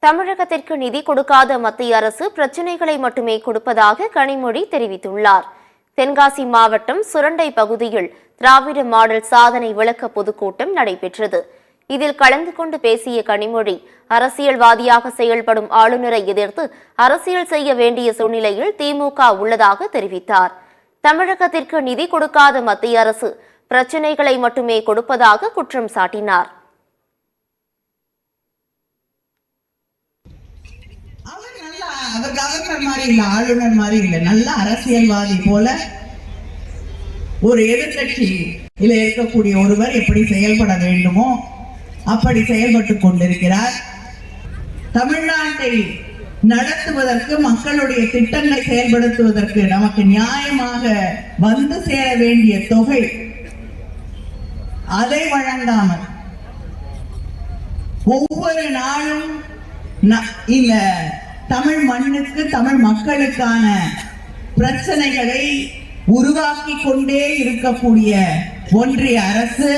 தமிழகத்திற்கு நிதி கொடுக்காத மத்திய அரசு பிரச்சினைகளை மட்டுமே கொடுப்பதாக கனிமொழி தெரிவித்துள்ளார். தென்காசி மாவட்டம் சுரண்டை பகுதியில் திராவிட மாடல் சாதனை விளக்க பொதுக்கூட்டம் நடைபெற்றது. இதில் கலந்து கொண்டு பேசிய கனிமொழி, அரசியல்வாதியாக செயல்படும் ஆளுநரை எதிர்த்து அரசியல் செய்ய வேண்டிய சூழ்நிலையில் திமுக உள்ளதாக தெரிவித்தார். தமிழகத்திற்கு நிதி கொடுக்காத மத்திய அரசு பிரச்சினைகளை மட்டுமே கொடுப்பதாக குற்றம் சாட்டினார். அவர் கவர்னர் மாதிரி இல்ல, ஆளுநர் மாதிரி இல்ல, நல்ல அரசியல்வாதி போல ஒரு எதிர்கட்சியில இருக்கக்கூடிய ஒருவர் எப்படி செயல்பட வேண்டுமோ அப்படி செயல்பட்டுக் கொண்டிருக்கிறார். தமிழ்நாட்டை நடத்துவதற்கு, மக்களுடைய திட்டங்களை செயல்படுத்துவதற்கு நமக்கு நியாயமாக வந்து சேர வேண்டிய தொகை அதை வழங்காமல் ஒவ்வொரு நாளும் இந்த தமிழ் மண்ணுக்கு, தமிழ் மக்களுக்கான பிரச்சனைகளை உருவாக்கி கொண்டே இருக்கக்கூடிய ஒன்றிய அரசு